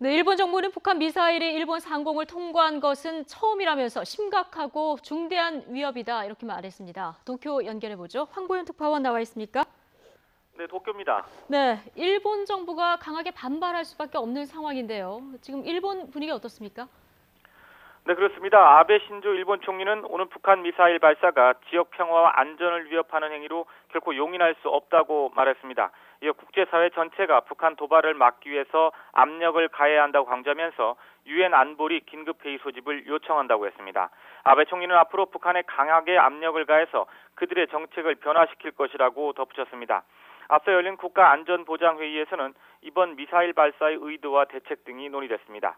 네, 일본 정부는 북한 미사일이 일본 상공을 통과한 것은 처음이라면서 심각하고 중대한 위협이다 이렇게 말했습니다. 도쿄 연결해보죠. 황보윤 특파원 나와 있습니까? 네, 도쿄입니다. 네, 일본 정부가 강하게 반발할 수밖에 없는 상황인데요. 지금 일본 분위기 어떻습니까? 네, 그렇습니다. 아베 신조 일본 총리는 오늘 북한 미사일 발사가 지역 평화와 안전을 위협하는 행위로 결코 용인할 수 없다고 말했습니다. 이어 국제사회 전체가 북한 도발을 막기 위해서 압력을 가해야 한다고 강조하면서 유엔 안보리 긴급회의 소집을 요청한다고 했습니다. 아베 총리는 앞으로 북한에 강하게 압력을 가해서 그들의 정책을 변화시킬 것이라고 덧붙였습니다. 앞서 열린 국가안전보장회의에서는 이번 미사일 발사의 의도와 대책 등이 논의됐습니다.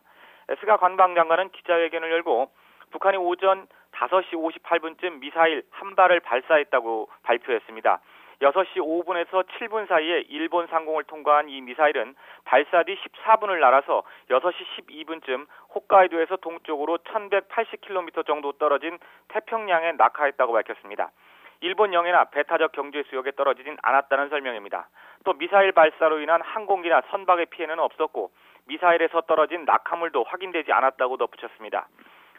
스가 관방장관은 기자회견을 열고 북한이 오전 5시 58분쯤 미사일 한 발을 발사했다고 발표했습니다. 6시 5분에서 7분 사이에 일본 상공을 통과한 이 미사일은 발사 뒤 14분을 날아서 6시 12분쯤 홋카이도에서 동쪽으로 1180km 정도 떨어진 태평양에 낙하했다고 밝혔습니다. 일본 영해나 배타적 경제 수역에 떨어지진 않았다는 설명입니다. 또 미사일 발사로 인한 항공기나 선박의 피해는 없었고 미사일에서 떨어진 낙하물도 확인되지 않았다고 덧붙였습니다.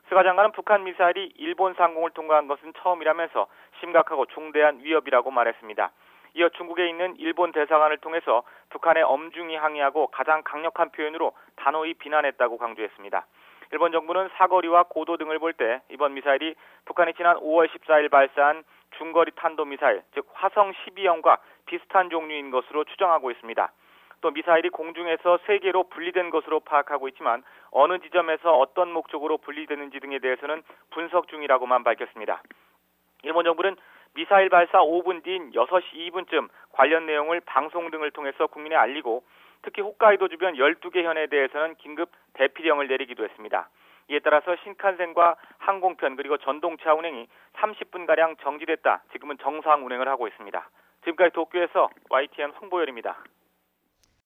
스가 장관은 북한 미사일이 일본 상공을 통과한 것은 처음이라면서 심각하고 중대한 위협이라고 말했습니다. 이어 중국에 있는 일본 대사관을 통해서 북한에 엄중히 항의하고 가장 강력한 표현으로 단호히 비난했다고 강조했습니다. 일본 정부는 사거리와 고도 등을 볼 때 이번 미사일이 북한이 지난 5월 14일 발사한 중거리 탄도미사일, 즉 화성 12형과 비슷한 종류인 것으로 추정하고 있습니다. 또 미사일이 공중에서 3개로 분리된 것으로 파악하고 있지만 어느 지점에서 어떤 목적으로 분리되는지 등에 대해서는 분석 중이라고만 밝혔습니다. 일본 정부는 미사일 발사 5분 뒤인 6시 2분쯤 관련 내용을 방송 등을 통해서 국민에 알리고 특히 홋카이도 주변 12개 현에 대해서는 긴급 대피령을 내리기도 했습니다. 이에 따라서 신칸센과 항공편 그리고 전동차 운행이 30분가량 정지됐다. 지금은 정상 운행을 하고 있습니다. 지금까지 도쿄에서 YTN 황보열입니다.